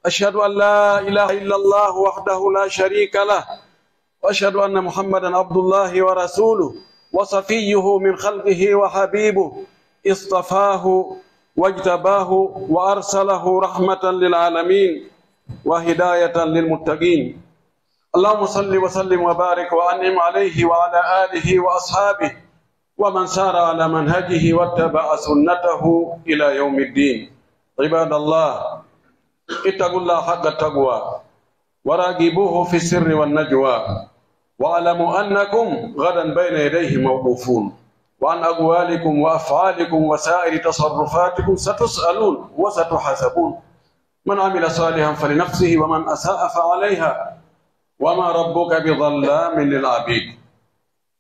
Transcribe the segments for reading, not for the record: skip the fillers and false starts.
أشهد أن لا إله إلا الله وحده لا شريك له وأشهد أن محمدا عبد الله ورسوله وصفيه من خلقه وحبيبه اصطفاه واجتباه وأرسله رحمة للعالمين وهداية للمتقين. اللهم صل وسلم وبارك وأنعم عليه وعلى آله وأصحابه ومن سار على منهجه واتبع سنته إلى يوم الدين. عباد الله، اتقوا الله حق التقوى وراقبوه في السر والنجوى واعلموا أنكم غدا بين يديه موقوفون، وعن أقوالكم وأفعالكم وسائر تصرفاتكم ستسألون وستحاسبون. من عمل صالحا فلنفسه ومن أساء فعليها وما ربك بظلام للعبيد.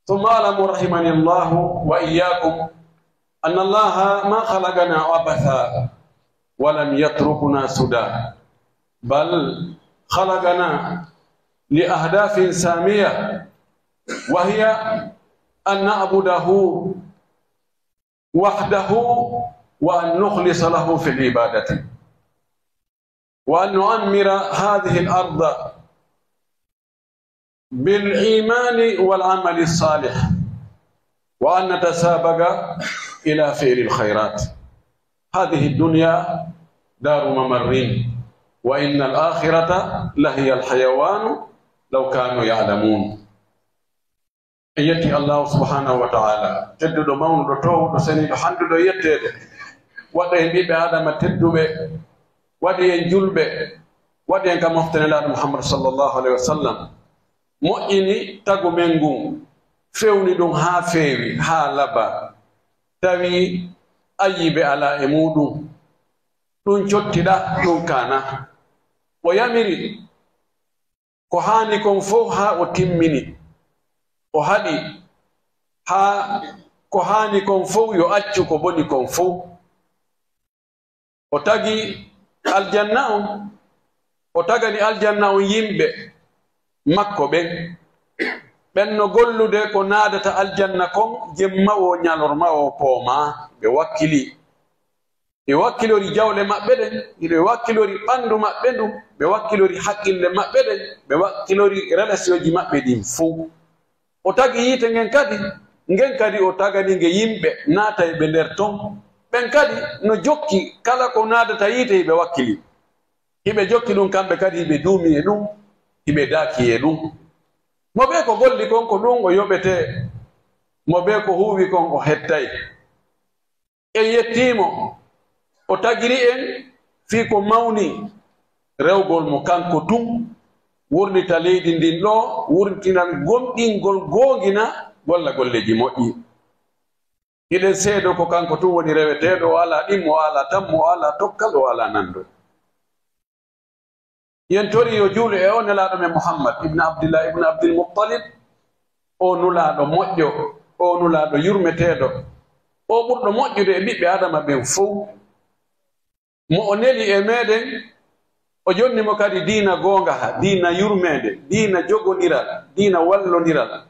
ثم اعلموا رحمني الله وإياكم أن الله ما خلقنا عبثا ولم يتركنا سدى، بل خلقنا لأهداف سامية، وهي أن نعبده وحده وأن نخلص له في العبادة، وأن نعمر هذه الأرض بالإيمان والعمل الصالح، وأن نتسابق إلى فعل الخيرات. هذه الدنيا دار ممرين، وإن الآخرة لهي الحيوان لو كانوا يعلمون. يتي الله سبحانه وتعالى تدد مون تو سني حند دو يتede wade bibe adama teddube wade en julbe wade en kam moftene la Muhammad sallallahu alaihi wasallam mo'ini tagu mengu fewni dum ha feewi ha laba tawi ayibe ala e mudum dun cottida dun kana o yamiri ko hani kon fo ha o timmini o haɗi ha ko hani kon fo yo accu ko boni kon fo o tagi aljanna on o tagani aljanna on yimɓe makko ɓen no gollude ko naadata aljanna kon jemma o ñalorma o pooma ɓe wakkilori jawle maɓɓe ɗen, ɓe wakkilori ɓandu maɓɓe ndum, ɓe wakkilori haqqille maɓɓe ɗen, ɓe wakkilori relation ji maɓɓe ɗin fo. O tagi yiite ngen kadi o tagani nge yimɓe naata e ɓe nder ton, ɓen kadi no jokki kala ko naadata yiite hiɓe wakkili, hiɓe jokki ɗum kamɓe kadi hiɓe duumi e ɗum, hiɓe daaki e ɗum. Mo ɓe ko golli kon ko ɗum o yoɓete, mo ɓe ko huuwi kon o hettay. En yettimo o tagiri en fii ko mawni rewgol mo kanko tun wurnita leydi ndin ɗo, wurtinan gomɗingol goongina golla golleji moƴƴi. hiɗen seedo ko kanko tun woni reweteeɗo, o ala ɗimmo, o ala tammo, o ala tokkal, o ala nando. yen tori yo juule e o nelaaɗo men Muhammad ibn Abdillah ibn Abdil Muttalib, o nulaaɗo moƴƴo, o nulaaɗo yurmeteeɗo, o ɓurɗo moƴƴude e ɓiɓɓe adama ɓen fof. Mo o neli e meɗen o jonnimo kadi diina goonga, diina yurmede, diina jogoniral, diina wallodiral,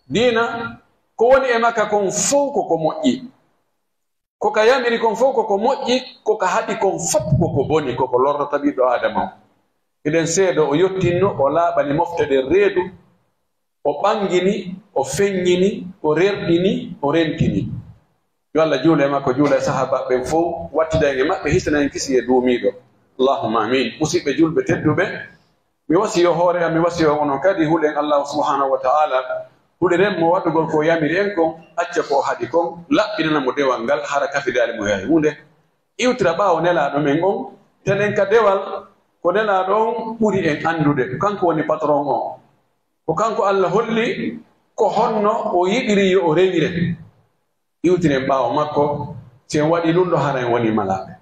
diina ko woni e makka kon fof koko moƴƴi, koka yamiri kon fof koko moƴƴi, koka haɗi kon fof koko boni, koko lordata ɓiɗɗo adama o. eɗen seedo o yottinno, o laaɓani moftede reedu, o ɓangini, o feññini, o rerɗini, o rentini. yo Allah juule makko, juula e sahaba ɓen fof, wattidayge maɓɓe, hisana en kisi e duumiɗo. Allahumma amin. Musidɓe julɓe tedduɓe, mi wasiyo hoore am, mi wasiyo onon kadi huɗen Allah subhanahu wa ta'ala, huɗeren mo waɗugol ko yamiri en kon, acca ko haɗi kon, laɓɓinana mo dewal ngal hara kafidare mo yahi hunde, iwtira ɓaawo nelaaɗo men on, tenen ka dewal ko nelaaɗo on ɓuri en andude, kanko woni patron o, ko kanko Allah holli ko honno o yiɗiri yo o rewire. iwtiren ɓaawo makko, si en waɗi ɗum ɗo hara en woni malaaɓe.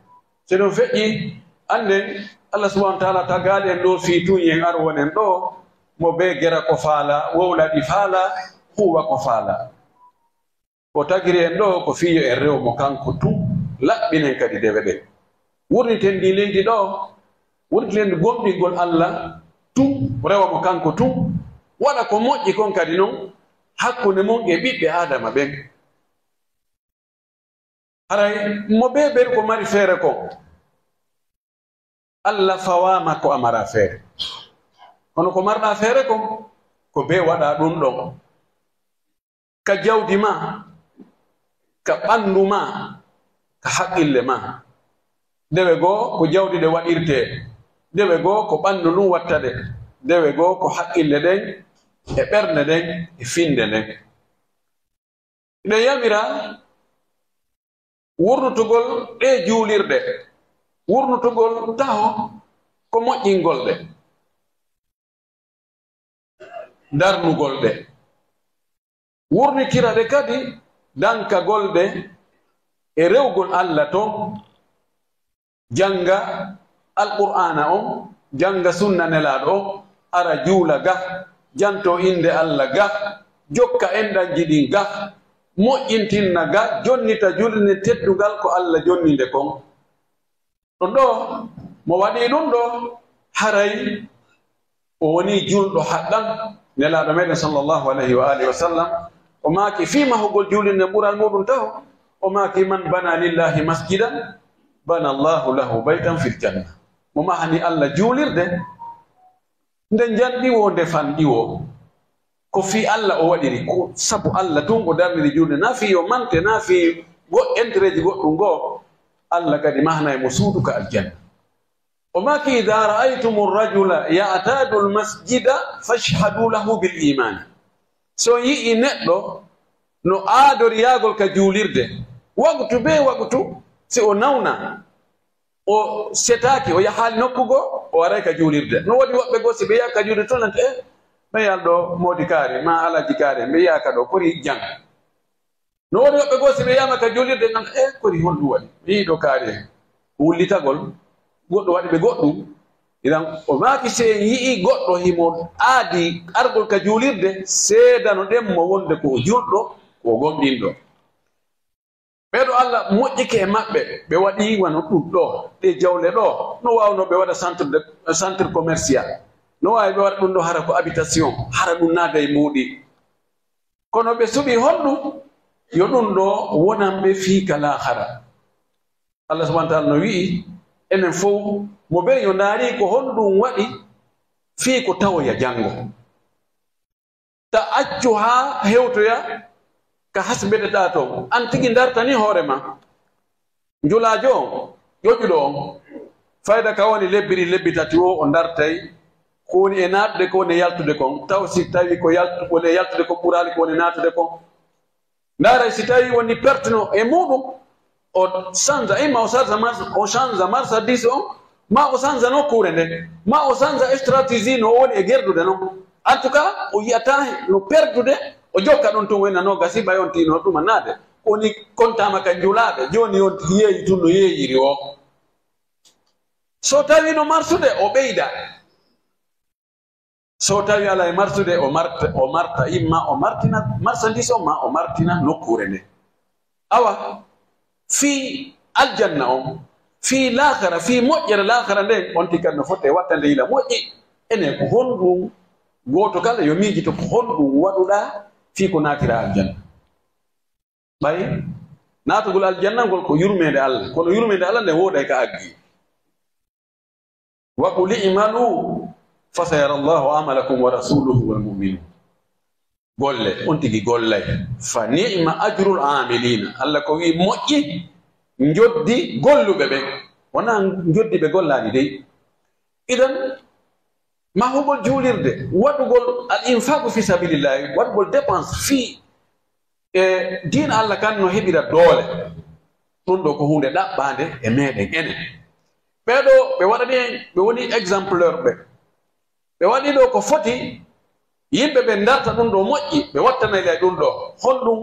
so ɗum feƴƴi anden Allah subhanahu wa ta'ala tagaali en ɗo fiituji en ar wonen ɗo, mo be gera ko faala, wowlaɗi faala, huuwa ko faala. o tagiri en ɗo ko fiyo en rew mo kanko tun, laɓɓinen kadi dewe ɗen, wurniten ndi leydi ɗo, wurniten gomɗingol Allah tun, rewa mo kanko tun, waɗa ko moƴƴi kon kadi noon hakkunde mon e ɓiɓɓe adama ɓen. haray mo ɓe ɓen ko mari feere kon, Allah fawama ko amara feere kono ko marɗa feere ko be waɗa ɗum ɗon ka jawdi ma ka ɓandu ma ka haqqille ma dewe goo ko jawdi ɗe waɗirte dewe goo ko ɓandu ɗum watta de dewe goo ko haqqille ɗen e ɓernde ɗen e finde nden ɗe yamira wurnutugol ɗe juulirɗe wurnutugol taho ko moƴƴingol ɗe darnugol ɗe wurnikira ɗe kadi dankagol ɗe e rewgol Allah ton janga alqur'ana on janga sunna nelaɗo on ara juula ga janto inde Allah ga jokka enɗanji ɗin ga moƴƴintinna ga jonnita julne teddugal ko Allah jonninde kon ɗon ɗo mo waɗi ɗum ɗo haray o woni julɗo haqqan nelaɗo meɗen sallllahu alayhi wa alihi wa sallam o maaki fi mahugol julinde ɓural muɗum taw o maaki man bana lillahi masjidan bana allahu lahu baytan fil janna mo mahani Allah juulirde nde janɗiwo nde fanɗiwo ko fi Allah o waɗiri ko sabu Allah tun o darniri julde na fi yo mante na fi entereji goɗɗum goo Allah kadi mahna e mo suudu ka aljanna o maki ida ra'aytum rajula ya'tadu almasjida fashhadu lahu bil imani so yi'i neɗɗo no aadori yaagol ka juulirde wagutu be wagutu si o nawna o setaki o yahaali nokkugo o waray ka juulirde no waɗi woɓɓe goo si ɓe yaha ka juulirde to nante ɓe yalɗo moodi kaari ma alaji kaari mbe yaka ɗo kori jang no waɗi woɓɓe goo si ɓe yama ka juulirde nanta kori honɗum waɗi mi yiɗo kaari wullitagol goɗɗo waɗi ɓe goɗɗum idan o maaki se yi'i goɗɗo himo aadi argol ka juulirde seedano ɗen mo wonde ko julɗo ko gomɗinɗo ɓeɗo Allah moƴƴike e maɓɓe ɓe waɗi wano ɗum ɗo ɗe jawle ɗo no wawno ɓe waɗa centre commercial no wawi ɓe waɗa ɗum ɗo hara ko habitation hara ɗum naada e muuɗi kono ɓe suɓi honɗum yo ɗum ɗo wonan ɓe fiika lahara Allah subahana taala no wi'i enen fof mo ɓe yo ndaari ko honɗum waɗi fii ko tawoya janngo ta accu haa hewtoya ka hasbeɗeɗa toon an tigi dartani hoore ma njulaajo on ƴoƴƴuɗo on fayda ka woni lebbiri lebbi tati o dartay ko woni e naatude ko woni e yaltude kon taw si tawi ko woni e yaltude kon ɓuraali ko woni naatude kon ndaaray si tawi woni pertino e muɗum o change imma o change marchandise on ma o change nokkure nde ma o change stratégie no woni e gerdude noon en tout cas o yiyata no perdude o jokka ɗon tun wena no gasi ɓay on tino ɗuma naade woni contama ka njulaaɓe joni on yeeyi tun no yeeyiri o so tawi no marsude o ɓeyda so tawi ala e marsude o marta imma o martina marchandise on ma o martina nokkure nde awa fii aljanna on fii laakara fii moƴƴere laakara nden on tikkat no fotte wattande yila moƴƴi ene ko honɗum gooto kala yo miijito ko honɗum waɗuɗa fii ko naatira aljanna ɓay naatugol aljanna ngol ko yurmede Allah kono yurmede Allah nde wooɗay ka aggi wa qul i'malu fa sayara Allahu amalakum wa rasuluhu wal mu'minun golle on tigi gollay fa ni'ma ajrul amilina Allah ko wi moƴƴi njoddi golluɓe ɓe wona njoddi ɓe gollani dey idan mahugol juulirde waɗugol al infaqu fi sabilillahi waɗugol dépense fii e diina Allah kan no heɓira doole ɗum ɗo ko hunde ɗaɓɓande e meɗen enen ɓeɗo ɓe waɗani ɓe woni exemplaire ɓe waɗi ɗo ko foti yimɓe ɓe darta ɗum ɗo moƴƴi ɓe wattanayla ɗum ɗo honɗum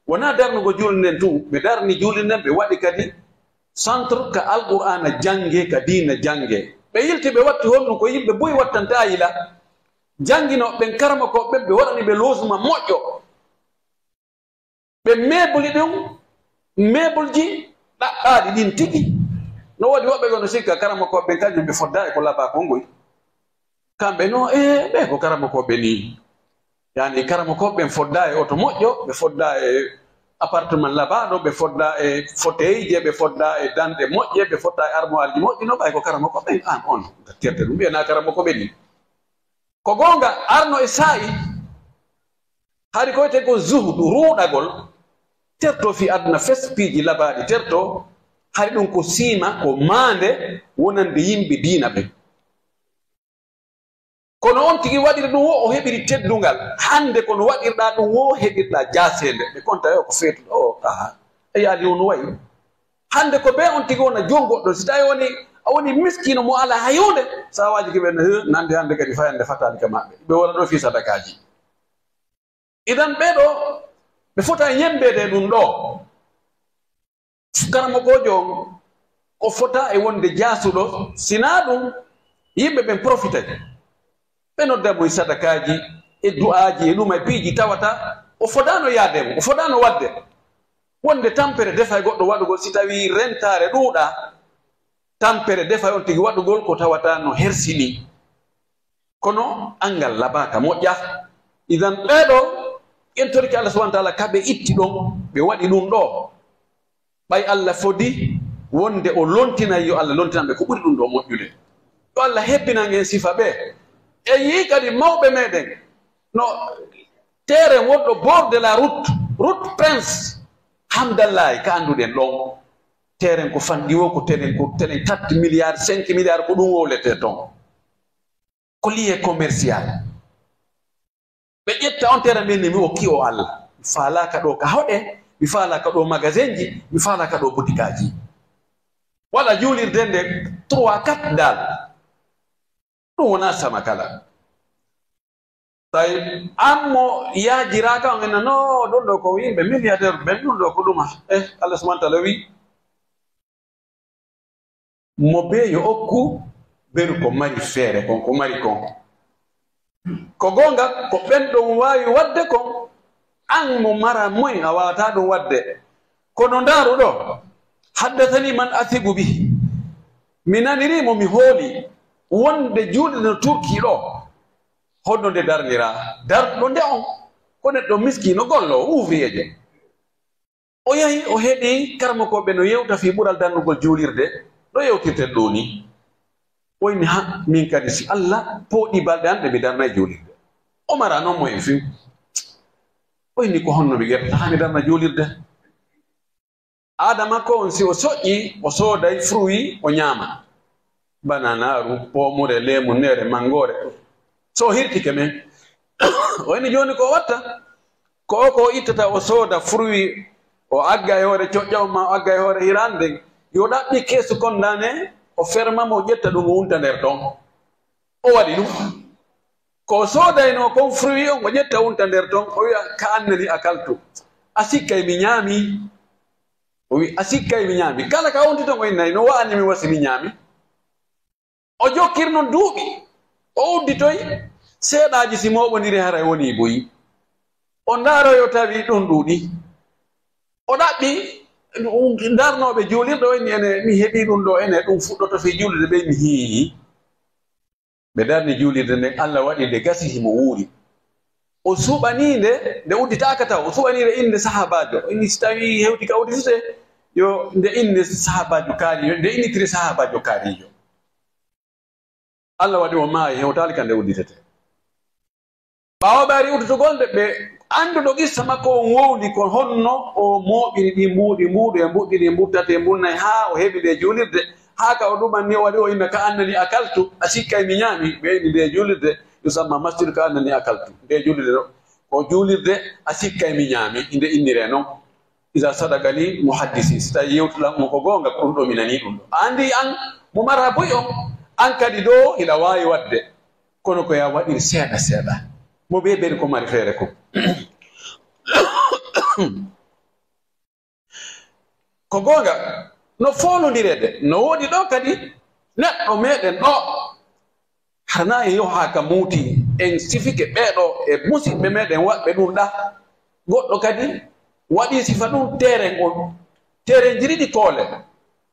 wona darnugo juulde nden tun ɓe darni juulde nden ɓe waɗi kadi centre ka alqur'ana jange ka diina jange ɓe yilti ɓe watti honɗum ko yimɓe boyi wattanta yila jangino ɓen karama ko ɓe waɗani ɓe logement moƴƴo ɓe meebuli ɗum meebulji ɗaɓɓaaɗi ɗin tigi no waɗi woɓɓe gono sikka karama ko ɓen kañum ɓe fodda e ko laba kongoy kamɓe no ɓe ko karama koɓe ni yani karama koɓe ɓen fodda e oto moƴƴo ɓe fodda e appartement labaɗo ɓe fodda e fauteuil je ɓe fodda e dande moƴƴe ɓe fodda e armoire ji moƴƴi no ɓay ko karama ko ɓen an on terde ɗum ɓiyana karama ko ɓeni ko gonga arno e saa'i hari koyte ko zuhdu ruuɗagol terto fi aduna fespiiji labaɗi terto hari ɗum ko siima ko maande wonande yimɓe diina ɓe kono on tigi waɗiri ɗum wo o heɓiri teddungal hande kono waɗirɗa ɗum wo heɓirɗa jasede ɓe konta yo ko feetuɗo o aha e yaali on wayi hande ko ɓe on tigi wona jongoɗɗo si tawi woni a woni miskino mo ala hayunde sawaji keɓe ne nande hande kadi fayande fatali ka maɓɓe ɓe wona ɗo fi sadakaji idan ɓeɗo ɓe fota yembede ɗum ɗo karamo gojo on o fota e wonde jasuɗo sina ɗum yimɓe ɓen profite ɓe nodda moye sadakaji e du'aji e ɗum e piiji tawata o fodano yaademo o fodano wadde wonde tampere defa e goɗɗo waɗugol si tawi rentare ɗuuɗa tampere defa on tigi waɗugol ko tawata no hersini kono angal labaka moƴƴa idan ɓeɗo ƴentoriki Allah subhanahu wa ta'ala kaɓe itti ɗon ɓe waɗi ɗum ɗo ɓay Allah fodi wonde o lontinay yo Allah lontinanɓe ko ɓuri ɗum ɗo moƴƴude yo Allah hebbinan en sifa ɓe e yi kadi mawɓe meɗen no terrain wonɗo bord de la route prince hamdallahi ka annduɗen ɗon terrain ko fanɗi o ko tenen 4 milliards 5 milliards ko ɗum wowlete ton ko lié commercial ɓe ƴetta on terrain men ni mi okki o Allah mi falaka ɗo ka hoɗe mi falaka ɗo magasin ji mi falaka ɗo boutique aji wala juulirde nde 3-4 dal ɗum wona sama kala tawi an mo yaajiraka on enna no ɗum ɗo ko yimɓe milliardaire ɓen ɗum ɗo ko ɗuma Allah subhanahu wa ta'ala wi mo be yo okku beru ko mari feere kon ko mari kon ko gonga ko ɓen ɗon wawi wadde kon an mo mara moy a wawata ɗum wadde kono ndaru ɗo haddathani man athigu bi mi nanirimo mi hooli wonde juuɗe no turki ɗo honno nde darnira darɗo nde on ko neɗɗo miskino gollo ouvrier je o yahi o heeɗi karmakoɓe no yewta fi ɓural darnugol juulirde ɗo yewtirten ɗo ni oyni ha min kadi si Allah pooɗi balɗe anɗe mi darna e juulirde o mara noon mo en fiw oyni ko honno mi ƴetta ha mi darna juulirde adama ko on si o soƴƴi o sooday fruit o ñaama bananaru pomure lemu nere mangore so hirtike men oyni joni ko watta ko ittata o sooda fruit o agga e hoore coƴƴaw ma o agga e hoore hirande yo ɗaɓɓi keesu kondane o fermamo o ƴetta ɗum o wunta nder ɗon o waɗi ɗum ko soodayno kon fruit on o ƴetta wunta nder ɗon o wiya ka annani akaltu a sikkay mi ñaami o wi a sikkay mi ñaami kala ka wonti ton o innayi no wa'ani mi wasi mi ñaami o jokkir noon duuɓi o udditoy seeɗaji si moɓodiri haray woni boyi o ndaaroyo tawi ɗum ɗuuɗi o ɗaɓɓi darnoɓe juulirɗe o inni ene mi heeɓi ɗum ɗo ene ɗum fuɗɗoto fi juulirde ɓe mi hii ɓe darni juulirde nden Allah waɗi nde gasi himo wuuri o suɓaninde nde udditaka taw o suɓaninde inde sahabajo inni si tawi hewti ka udditite yo nde inde sahabajo kaarijo nde innitiri sahabajo kaarijo Allah waɗi o maayi hewtali ka nde udditete ɓawo ɓe ari udditogol nde ɓe annduɗo qissa makko on wowli ko honno o mooɓiri ɗi mbuuɗi mbuuɗu e mbuɗɗiɗi e mbuɗtate e mbunnayi haa o heɓi nde juulirde haa ka o ɗumanni o waɗi o inna ka annani akaltu a sikkay mi ñaami ɓe inni nde juulirde yusamma masjidu ka annani akaltu nde juulirde ɗo ko juulirde a sikkay mi ñaami inde innire noon isa sadaka ni muhaddisi si tawi yewtulanmo ko goonga ko ɗum ɗo mi nani ɗum ɗo anndi an mo mara boy on an kadi ɗo ila waawi waɗde kono ko ya waɗiri seeɗa seeɗa mo ɓe ɓeri ko mari feere ko ko goonga no foolondirede no woɗi ɗo kadi neɗɗo meɗen ɗo hana e yohaka muuti en sifike ɓeeɗo e musidɓe meɗen waɓɓe ɗum ɗa goɗɗo kadi waɗi sifa ɗum terrain on terrain jiriɗi koole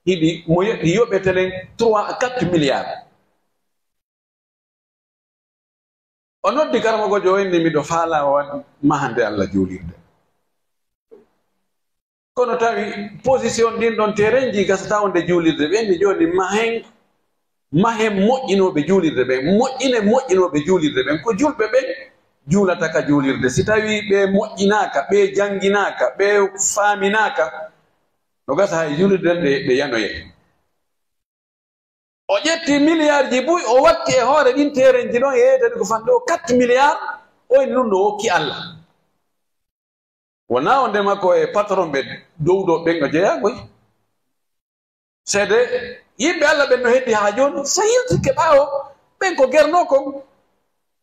hiɗi mo yeɗi yoɓetelen 3-4 milliards o noddi karmagojo o inni miɗo faala o mahande Allah juulirde kono tawi position din ɗon terenji gasata wonde juulirde ɓe ndi joni mahen moƴƴinoɓe juulirde ɓen moƴƴinoɓe juulirde ɓen ko julɓe ɓen juulata ka juulirde si tawi ɓe moƴƴinaka ɓe janginaka ɓe faaminaka no gasa hay juulirde ɗen ɓe yanoye o ƴetti milliard ji buy o watti e hoore ɗin terenji ɗon yeeytade ko fanɗo 4 milliard oyni ɗum no hokki Allah wona o ndema ko e patron ɓe dowɗo ɓen o jeeyagoy seede yimɓe Allah ɓen no heddi ha joni so yiltike ɓaawo ɓen ko gerno kon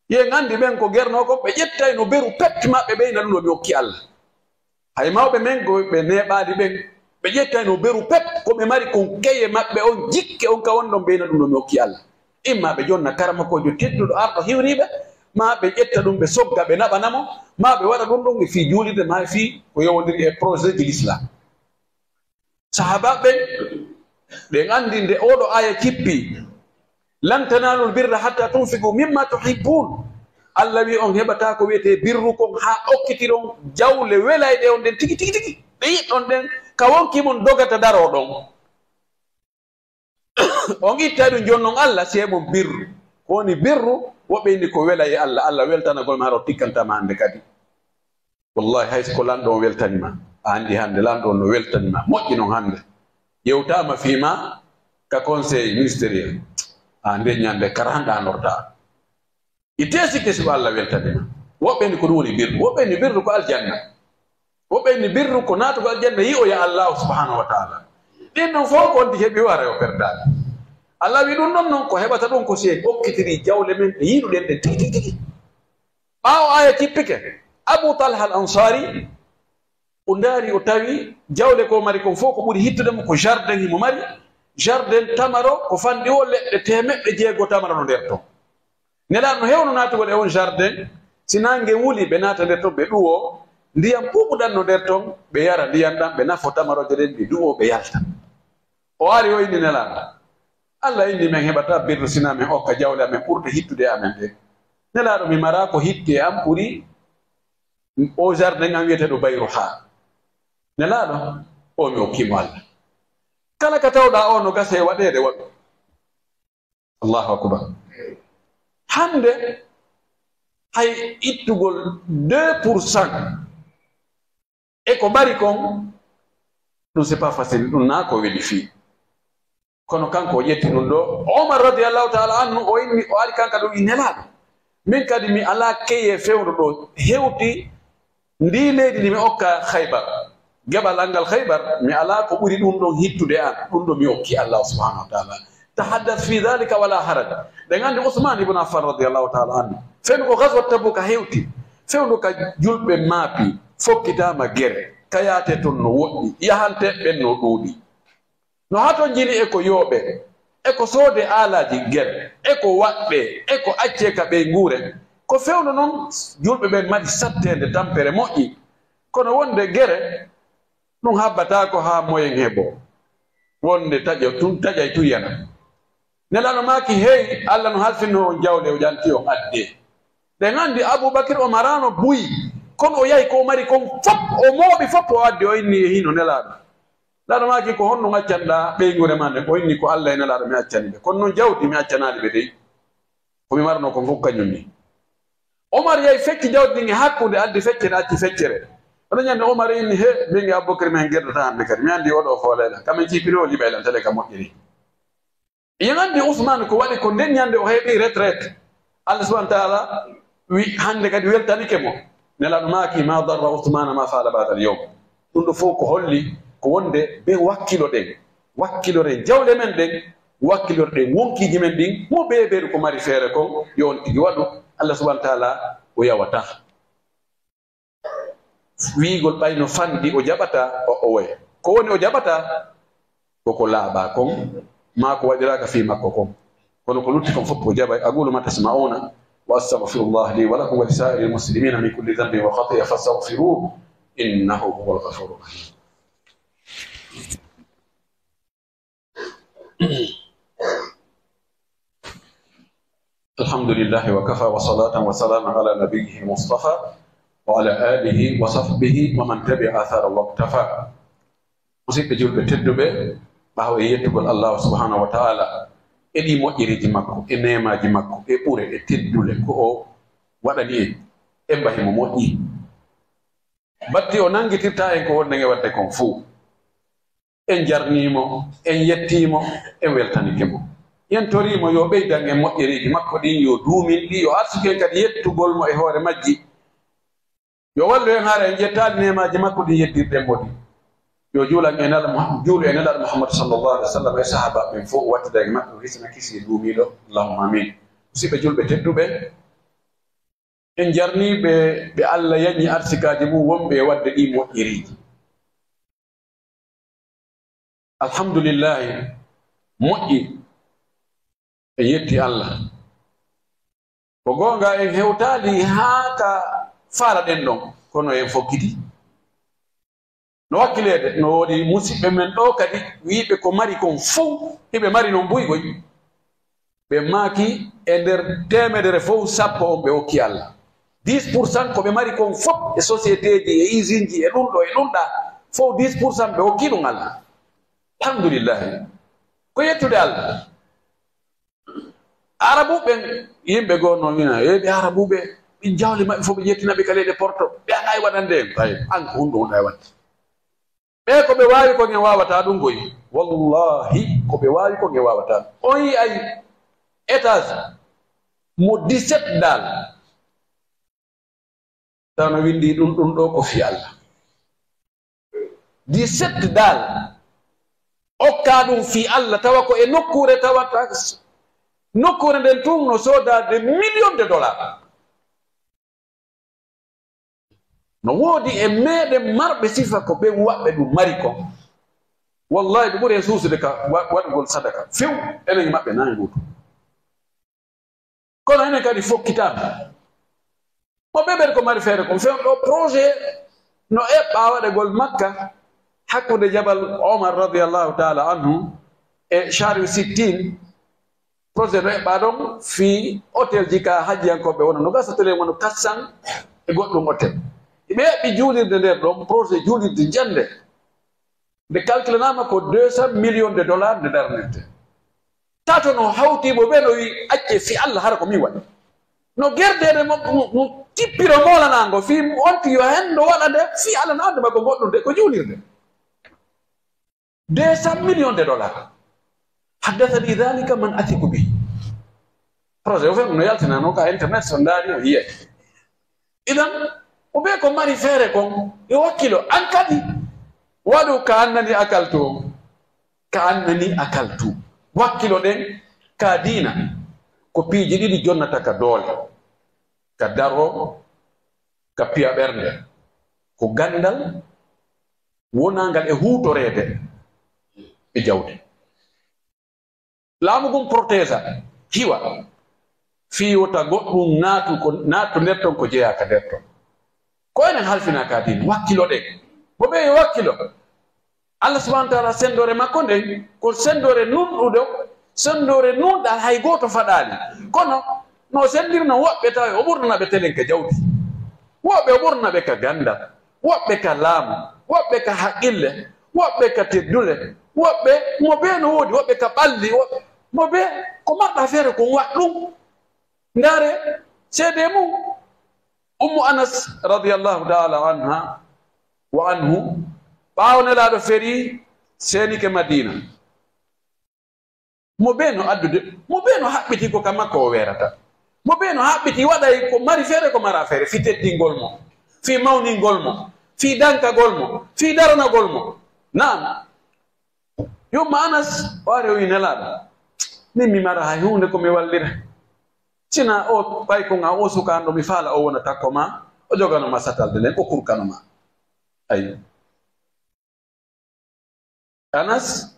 yen andi ɓen ko gerno kon ɓe ƴettay no beru pette maɓɓe ɓeyna ɗum no ɓe hokki Allah hay mawɓe men ko ɓe neɓaɗi ɓen ɓe ƴettay no beru pep ko ɓe mari kon keye maɓɓe on jikke on ka wonɗon ɓeyna ɗum no ɓe hokki Allah imma ɓe jonna karama kojo tedduɗo arɗo hiwriɓe ma ɓe ƴetta ɗum ɓe sogga ɓe naɓanamo ma ɓe waɗa ɗum ɗon e fii juulirde ma fii ko yowodiri e projet ji l'islam sahabaɓe ɓen andi nde oɗo aya cippi lan tanalul birra hatta tunfiqu mimma tuhibbun Allah wi on heɓata ko wiyete birru kon ha okkitiron jawle welayɗe on ɗen tigi tigi tigi ɓe yiɗɗon ɗen ka wonkimon dogata daro ɗon on itta ɗum jonnon Allah seemon birru ko woni birru woɓɓe indi ko wela e Allah Allah weltanagol ma haɗo tikkantama hande kadi wallahi hayso ko lanɗo on weltanima a andi hande lanɗo on no weltanima moƴƴi noon hande yewtama fima ka conseil ministériel a nde ñande karanɗanorta ite sikke siko Allah weltanima woɓɓe ni ko ɗum woni birru woɓɓe ni birru ko aljanna woɓɓe ni birru ko natugo aljanna yi o ya Allah subhanahu wa taala ɗin ɗon fof ko onti heeɓi wara o perdani Allah wi ɗum ɗon noon ko heɓata ɗum ko si en okkitiri jawle men e yiɗuɗen ɗen tigi tigi tigi ɓaawo aya cippike Abu Talha al Ansari o ndaari o tawi jawle ko mari kon fof ko ɓuri hittudemo ko jardin himo mari jardin tamaro ko fanɗi o leɗɗe temeɗɗe jeego tamaro no nder ton nelaɗo no hewno natugol e on jardin si nangue wuli ɓe naata nder ton ɓe ɗuwo ndiyam ɓuɓuɗan no nder ton ɓe yara ndiyam ɗam ɓe nafo tamaroje ɗen ɓe ɗuwo ɓe yalta o ari o inni nelaɗo Allah inni men heɓata birru sina men okka jawle amen ɓurde hittude amen ɗe nelaɗo mi mara ko hitte am ɓuri o jardin am wiyeteɗo bayru ha nelaɗo o mi hokkimo Allah kala ka tawɗa o no gasa e waɗede waɗu Allahu akbar hande hay ittugol 2% e ko bari kon ɗum c'est pas facile ɗum na ko weɗi fii kono kanko o ƴetti ɗum ɗo Omar radiallahu taala anhu o inni o ari kanka ɗum i nelaɗo min kadi mi ala keye fewdo ɗo hewti ndi leydi ndi mi okka Khaybar geɓal angal Khaybar mi ala ko ɓuri ɗum ɗon hittude an ɗum ɗo mi okki Allah subhanahu wa taala tahaddath fi dhalika wala haraj ɗe gandi Ousmane ibn Affan radiallahu taala anhu fewdo ko gaswat Tabuka hewti fewdo ka julɓe maapi fokkitama gere kayate ton no woɗɗi yahante ɓen no ɗuuɗi no haton jini eko yooɓe eko soode aalaji gere eko waɗɓe eko acce ka ɓe nguure ko fewno noon julɓe ɓen mari sattede tampere moƴƴi kono wonde gere ɗum habbata ko ha moyen heɓo wonde taƴay tuyana nelaɗo maki heewi Allah no halfinno on jawle o ƴanti on adde ɗe gandi Aboubacry o marano buyi kono o yahi ko mari kon fop o mooɓi fop o addi o inni e hino nelaɗo laɗo maki ko honno accanɗa ɓeygure ma nde o inni ko Allah e nelaɗo mi accani ɓe kono noon jawdi mi accanaɗi ɓe dey komi marno kon fof kañum ni Omar yahi fecci jawdi ɗin e hakkude addi feccere acci feccere oɗo ñande Omar inni he min e Aboubacry men guerdata hande kadi mi andi oɗo fooleɗa kamin cipiri o liɓaylan tele ka moƴƴiri yen andi Ousmane ko waɗi ko nden ñande o heeɓi retraite Allah subahana taala wi hande kadi weltanike mo nelaɗo maki ma darra Ousmane ma faala bada al yawm ɗum ɗo fof ko holli ko wonde ɓe wakkiloren jawle men ɗen wakkilorɗen wonkiji men ɗin mo ɓeɓeɗo ko mari feere kon yo on tigi waɗu Allah subahana taala o yawata wiigol ɓayno fanɗi o jaɓata o woya ko woni o jaɓata koko laaɓa kon ma ko waɗiraka fi makko kon kono ko lutti kon fof ko jaɓay aqulu ma tasma'una wa astaghfirullah li wa lakum wa li sa'iril muslimina min kulli dhanbin wa khati'a fastaghfiruhu innahu huwal ghafurur rahim. الحمد لله وكفى وصلاة وسلاما على نبيه المصطفى وعلى آله وصحبه ومن تبع أثر واقتفى musidɓe julɓe tedduɓe ɓaawo e yettugol Allah subhanahu wa ta'ala e ɗi moƴƴiriji makko e nemaji makko e ɓure e teddule ko o waɗani en e mbahimo moƴƴi batti o nangitirta en ko wonde nge wadde kon fuu en jarnimo en yettimo en weltanikemo yen torimo yo ɓeydan en moƴƴiriji makko ɗin yo duumin ɗi yo arsuken kadi yettugol mo e hoore majji yo wallu en haara en jettali nemaji makko ɗi yettirɗen modi yo juulan e juulu e nelaɗo Muhammadu sallallahu alaihi wa sallam e sahaba ɓen fof wattidaki maɓɓe hisna kisi duumiɗo allahumma amin musidɓe julɓe tedduɓe en jarniɓe ɓe Allah yañi arsikaji mum wonɓe e wadde ɗi moƴƴiriji alhamdulillahi moƴƴi e yetti Allah ko gonga en hewtali haa ka faala ɗen ɗon kono en fokkiti no wakkilede no woodi musidɓe men ɗo kadi wiiɓe ko mari kon fof hiɓe mari non buygoy ɓe maaki e nder temedere fof 10 on ɓe hokki Allah 10% ko ɓe mari kon fof e société ji e usine ji e ɗum ɗo e ɗum ɗa fof 10% ɓe hokki ɗum Allah alhamdulillahi ko yettude Allah arabuɓe yimɓe goo noon wina ɓe arabuɓe ɓe jawle maɓɓe fof ɓe ƴettinaɓe ka leyɗe porto ɓe anga e waɗande ay an ko hunde hunɗa e wadde ɓe ko ɓe waawi ko nge wawata ɗum goyi wallahi ko ɓe waawi ko nge wawata on yi ay étage mo 17 dal taw no windi ɗum ɗo ko fi Allah 17 dal okka ɗum fi Allah tawa ko e nokkure tawata nokkure nden tun no sodade millions de dollars no woodi e meɗen marɓe sifa ko ɓe waɓɓe ɗum mari kon wallahi ɓe ɓuri e suusude ka waɗugol sadaka few enen maɓɓe nani ɗuto kono enen kadi fokkitama mo ɓeɓen ko mari feere kon few ɗo projet no eɓɓa waɗegol makka hakkude jabal omar radiallahu taala anhu e Sharif Sittin projet no eɓɓa ɗon fi hôtel ji ka hajjiyankoɓe wona no gasatele wono 400 e goɗɗum hôtel ɓe heɓɓi juulirde nder ɗon projet juulirde jande nde calculanama ko 200 millions de dollars nde darnirte tato no hawtimo ɓe no wi acce fi Allah hara ko min waɗi no gerdede mo tippiro molanango fi onti yo hendo waɗa nde fi Allah no anduma ko goɗɗum de ko juulirde 200 millions de dollars haddathani dhalika man athiqu bi projet o fen no yaltinano ka internet so ndaari o yiye idan o ɓe ko mari feere kon e wakkilo an kadi waɗu ka annani akaltu ka annani akaltu wakkilo ɗen ka diina ko piiji ɗiɗi jonnata ka doole ka daro ka piya ɓernde ko gandal wonangal e huutorede e jawdi laamu gum protége hiwa fiwota goɗɗum naatu nder ton ko jeyaka nder ton ko enen halfina ka diina wakkilo ɗen bo ɓe yo wakkilo Allah subhanahu wa taala sendore makko nden ko sendore nunɗuɗo sendore nunɗal hay goto faɗali kono no sendirno woɓɓe taw o ɓurnaɓe telenke jawdi woɓɓe o ɓurnaɓe ka gandal woɓɓe ka laamu woɓɓe ka haqqille woɓɓe ka teddule woɓɓe mo ɓe no woodi woɓɓe ka ɓalli mo ɓe ko marɗa feere ko waɗɗum ndaare seede mum ummu Anas radiallahu taala anha wa anhu ɓaawnelaaɗo feri seenike Madina mo ɓe no addude mo ɓe no haɓɓiti ko ka makko o weerata mo ɓe no haɓɓiti waɗay ko mari feere ko mara feere fi teddingol mo fi mawningol mo fi dankagol mo fi daranagol mo naam yumma Anas o ari o wi nelaaɗo min mi mara hay hunde ko mi wallira sina o ɓay ko nga o sukaanɗo mi faala o wona takko ma o joganoma satalde nden o kurkanoma ayi Anas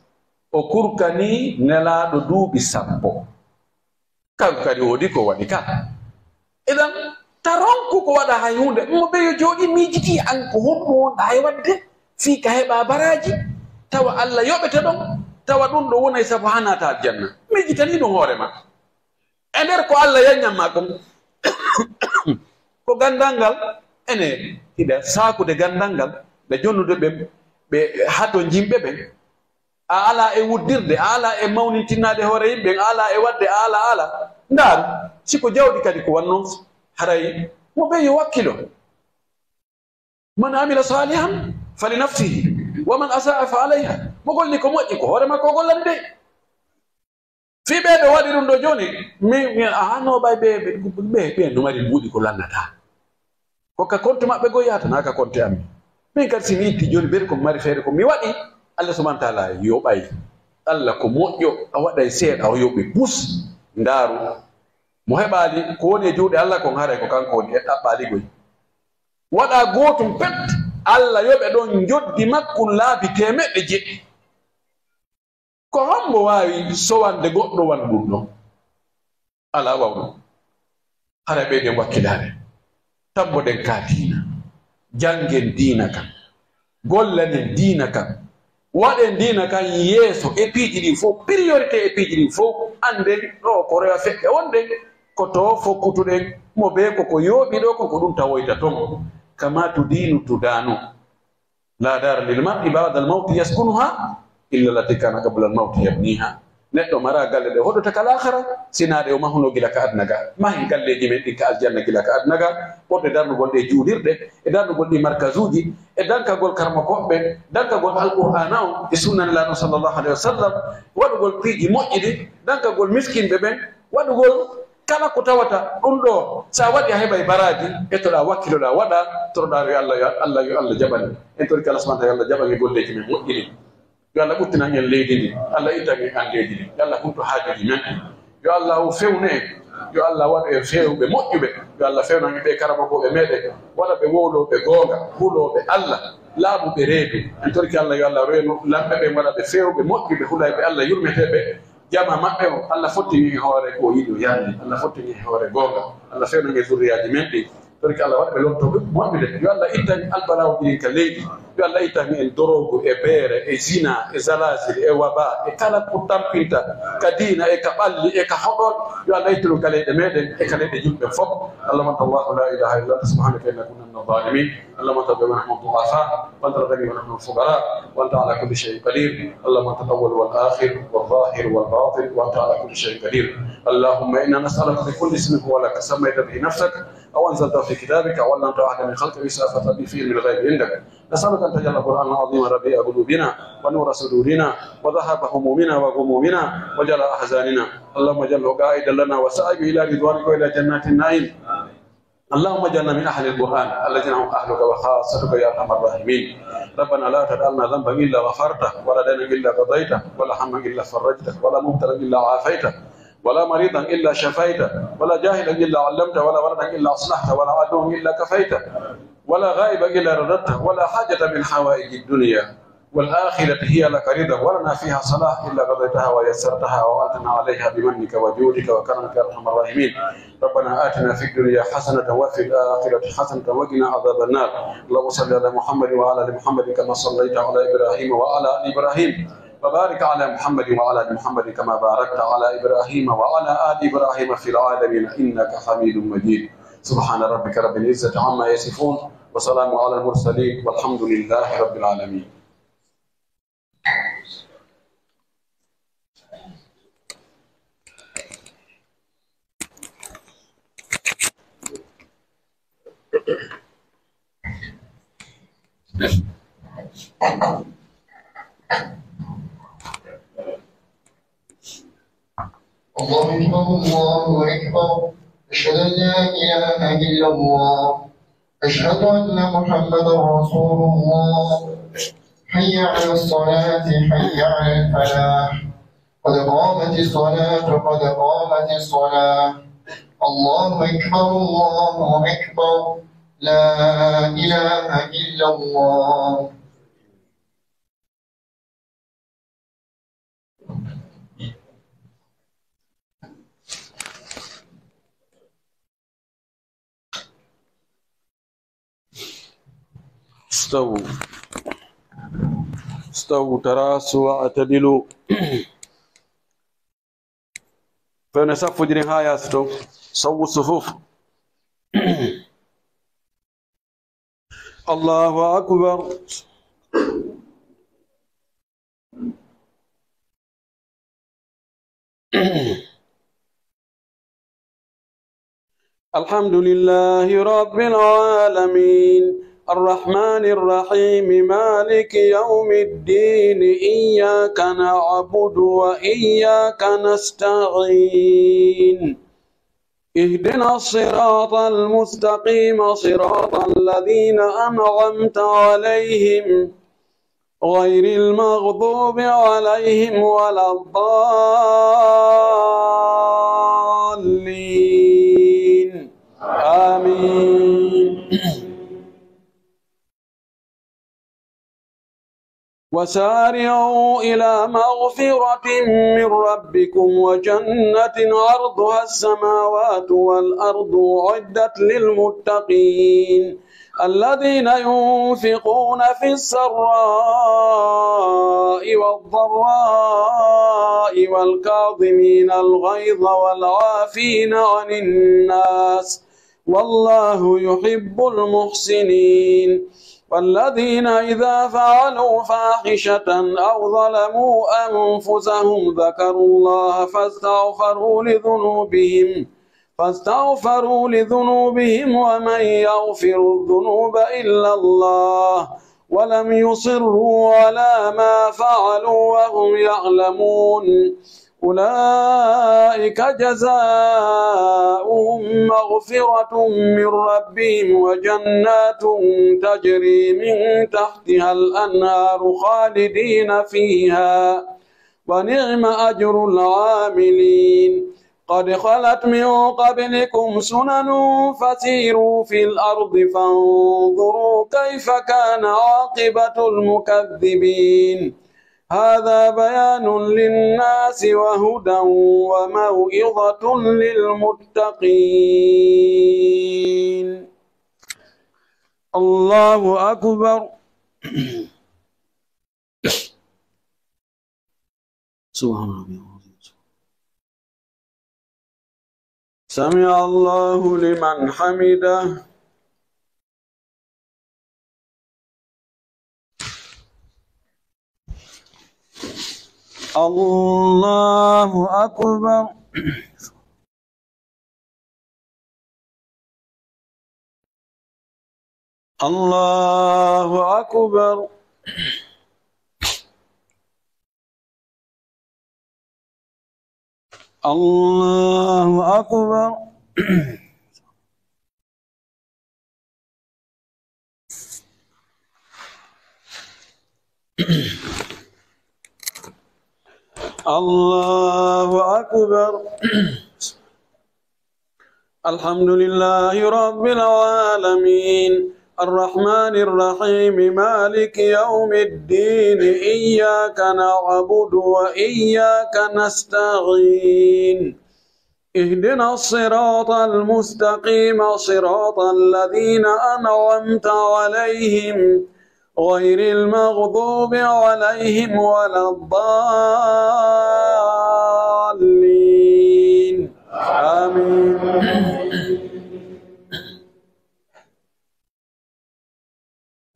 o kurkani nelaaɗo duuɓi 10 kanko kadi woodi ko waɗi ka idan taronku ko waɗa hay hunde mo ɓe yo jooɗi miijiti an ko honɗum wonɗa hay wadde fii ka heɓa baraji tawa Allah yoɓete ɗon tawa ɗum ɗo wonay sabu ha naata aljanna miijitani ɗum hoore ma e nder ko Allah yaññanma kon ko gandal ngal ene hiɗa saakude gandal ngal ɓe jonnude ɓe ɓe hato jimɓe ɓen a ala e wuddirde a ala e mawnintinnade hoore yimɓen a ala e wadde a ala ndaaru siko jawɗi kadi ko wannoon haray mo ɓe yo wakkilo man amila salihan fali nafsihi wa man asaa fa alayha mo golli ko moƴƴi ko hoore makko o gollani de fi ɓeɗo waɗi ɗum ɗo joni mi anoɓay ɓe no mari mbuuɗi ko lannata hokka compte maɓɓe go yatanaka compte ammi min kadi simi itti joni ɓeɗi komi mari feere ko mi waɗi Allah subhanahu wa taala yoɓay Allah ko moƴƴo a waɗay seeɗa o yoɓi bus ndaaru mo heɓali ko woni e juuɗe Allah kon haray ko kanko woni e ɗaɓɓaligoy waɗa gootum pet Allah yoɓe ɗon joddi makkum laabi temeɗɗe jeɗɗi ko hombo wawi sowande goɗɗo wan ɗum ɗon ala wawɗum haray ɓeyden wakkilare tabboɗen ka diina jangen diina kam gollanen diina kam waɗen diina kan yeeso e piiji ɗin fof priorité e piiji ɗin fof anden ɗo ko rewa feƴƴe wonde ko to fokkutuɗen mo ɓe koko yooɓi ɗo koko ɗum tawoyta ton kama tudinu tudanu la dara lil mar'i ba'da al mawti yaskunuha illa lati kana qabla al mawti yabniha neɗɗo mara galle ɗe hoɗota kal akhara sinaɗe o mahuno gila ka adna ga mahi galleji men ɗin ka aljanna gila ka adna ga ɓurɗe darnugol ɗe juulirɗe e darnugol ɗi markage uji e dankagol karma koɓɓe dankagol alqur'ana o e sunnanilaɗo sallllahu alayhi wa sallam waɗugol piiji moƴƴi ɗi dankagol miskinɓe ɓen waɗugol kala ko tawata ɗum ɗo sa waɗi a heɓa e baraji ettoɗa wakkiloɗa waɗa toroɗa yo Allah jaɓani en tori kala subahana taala Allah jaɓani golleji men moƴƴiɗi yo Allah ɓuttinan en leydi ndi Allah ittan en andeji ɗi yo Allah hunto haajuji men yo Allah o fewne yo Allah waɗu e fewɓe moƴƴuɓe yo Allah fewnan ɓe karamakoɓe meɗen waɗa ɓe wowloɓe goonga huuloɓe Allah laaɓuɓe reedu en torki Allah yo Allah reeno lamɓe ɓe waɗa ɓe fewɓe moƴƴuɓe huulayɓe Allah yurmeteɓe jama maɓɓe o Allah fottini e hoore ko yiɗi o yaani Allah fottini e hoore goonga Allah fewnan e zurriyaji men ɗi torki Allah waɗa ɓe lottoɓe moƴƴude yo Allah ittani albalawoji ɗin ka leydi yo Allah ittani en dorogu e beere e zina e zalazil e waba e kala ko tampinta ka diina e ka ɓalli e ka hoɗol yo Allah ittanu ka leyɗe meɗen e ka leyɗe julɓe fof allahumma anta allahu la ilaha illa anta subhanaka inna kunna min adh-dhalimin اللهم انت بما نحن الضعفاء وانت الغني ونحن الفقراء وانت على كل شيء قدير اللهم انت الاول والاخر والظاهر والباطن وانت على كل شيء قدير اللهم انا نسالك بكل اسم هو لك سميت به نفسك او انزلته في كتابك او علمت احدا من خلقك استاثرت به في علم الغيب عندك نسالك ان تجعل القران العظيم ربيع قلوبنا ونور صدورنا وذهب همومنا وغمومنا وجلاء احزاننا اللهم اجعله قائدا لنا وسائب الى رضوانك والى جنات النعيم اللهم اجعلنا من اهل القران الذين هم اهلك وخاصتك يا ارحم الراحمين ربنا لا تدع لنا ذنبا الا غفرته ولا دينا الا قضيته ولا هما الا فرجته ولا مبتلا الا عافيته ولا مريضا الا شفيته ولا جاهلا الا علمته ولا ولدا الا اصلحته ولا عدوا الا كفيته ولا غائبا الا رددته ولا حاجه من حوائج الدنيا والآخرة هي لك رضا ولنا فيها صلاح إلا قضيتها ويسرتها وأنتنا عليها بمنك وجودك وكرمك يا أرحم الراحمين ربنا آتنا في الدنيا حسنة وفي الآخرة حسنة وقنا عذاب النار اللهم صل على محمد وعلى آل محمد كما صليت على إبراهيم وعلى آل إبراهيم وبارك على محمد وعلى آل محمد كما باركت على إبراهيم وعلى آل إبراهيم في العالمين إنك حميد مجيد سبحان ربك رب العزة عما يصفون وسلام على المرسلين والحمد لله رب العالمين. الله أكبر الله أكبر أشهد أن لا إله إلا الله أشهد أن محمدا رسول الله حي على الصلاة حي على الفلاح قد قامت الصلاة قد قامت الصلاة الله أكبر الله أكبر لا إله إلا الله. استووا تراسوا واعتدلوا فنصف جنها يستو سووا الصفوف. الله أكبر. الحمد لله رب العالمين الرحمن الرحيم مالك يوم الدين إياك نعبد وإياك نستعين اهدنا الصراط المستقيم صراط الذين أنعمت عليهم غير المغضوب عليهم ولا الضالين آمين. وسارعوا إلى مغفرة من ربكم وجنة عرضها السماوات والأرض أعدت للمتقين الذين ينفقون في السراء والضراء والكاظمين الغيظ والعافين عن الناس والله يحب المحسنين والذين إذا فعلوا فاحشة أو ظلموا أنفسهم ذكروا الله فاستغفروا لذنوبهم ومن يغفر الذنوب إلا الله ولم يصروا على ما فعلوا وهم يعلمون أولئك جزاؤهم مغفرة من ربهم وجنات تجري من تحتها الأنهار خالدين فيها ونعم أجر العاملين قد خلت من قبلكم سنن فسيروا في الأرض فانظروا كيف كان عاقبة المكذبين هذا بيان للناس وهدى وموعظة للمتقين. الله أكبر. سبحان ربي العظيم. سمع الله لمن حمده. الله أكبر. الله أكبر. الله أكبر. الله أكبر. الحمد لله رب العالمين الرحمن الرحيم مالك يوم الدين إياك نعبد وإياك نستعين اهدنا الصراط المستقيم صراط الذين أنعمت عليهم غير المغضوب عليهم ولا الضالين آمين.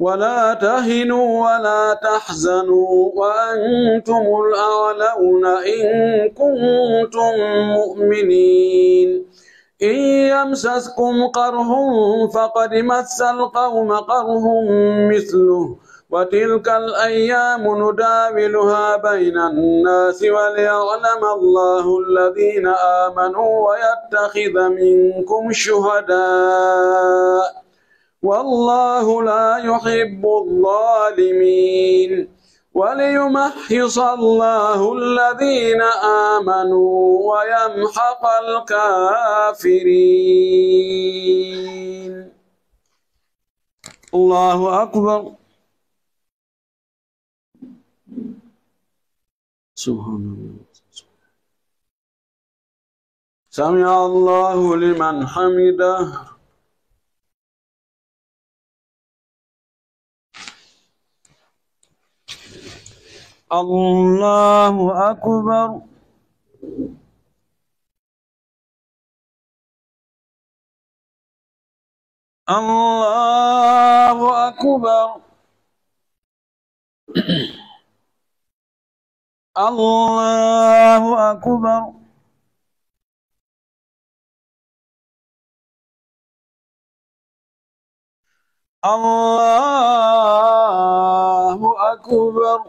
ولا تهنوا ولا تحزنوا وأنتم الأعلون إن كنتم مؤمنين إن يمسسكم قرح فقد مس القوم قرح مثله وتلك الأيام نداولها بين الناس وليعلم الله الذين آمنوا ويتخذ منكم شهداء والله لا يحب الظالمين وليمحص الله الذين آمنوا ويمحق الكافرين. الله أكبر. سبحان الله. سمع الله لمن حمده. الله أكبر. الله أكبر. الله أكبر. الله أكبر.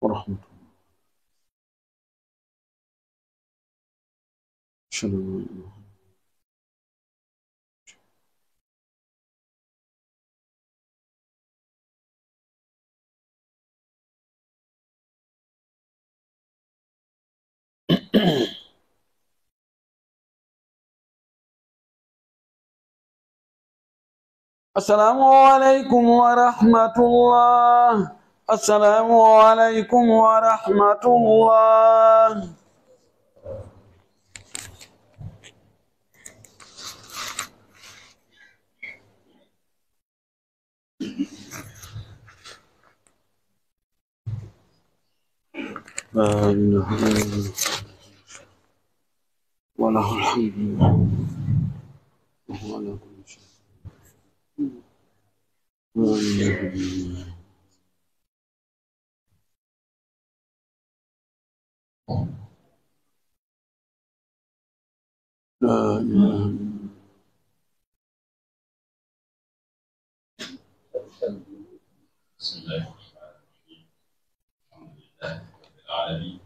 ورحمة الله. أشهد أن لا إله إلا الله. السلام عليكم ورحمة الله. السلام عليكم ورحمة الله. لا إله إلا الله وله الحمد لله وهو على كل شيء. لا إله إلا الله. لا إله إلا الله. بسم الله الرحمن الرحيم. الحمد لله رب العالمين،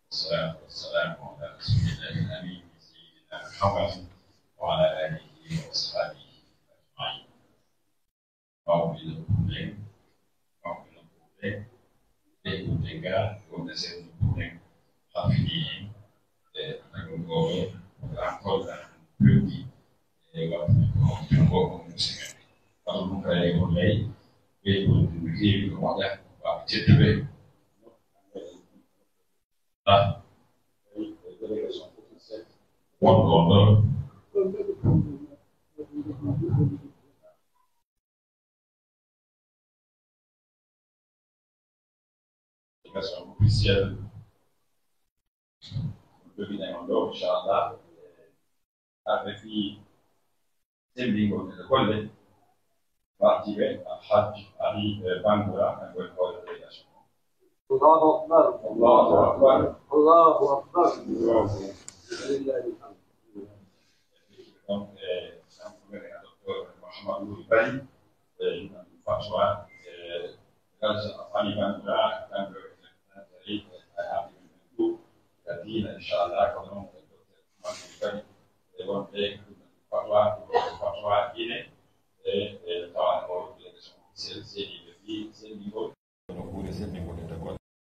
والصلاة والسلام على رسول الله الأمين سيدنا محمد وعلى آله وأصحابه أجمعين. Mau dilakukan, dilakukan, dilakukan, hafidin, menggoreng, berangkul dan pergi, menggoreng musik. Kalau bukan mulai, begini kemudian cedera. One order. Délégation officielle de Guinée-Mandor, Inch'Allah, avec les Zembingo de l'école, partiré à Hajj Ali Bangoura, un bon corps de délégation. الله أكبر الله أكبر. الله أكبر. Donc, un premier docteur Mohamed Louibani, une fatwa, Ali Bangoura, un peu الذين ان شاء الله كلهم يكون ذلك فتوى هنا طبعا هو سيدي في سيدي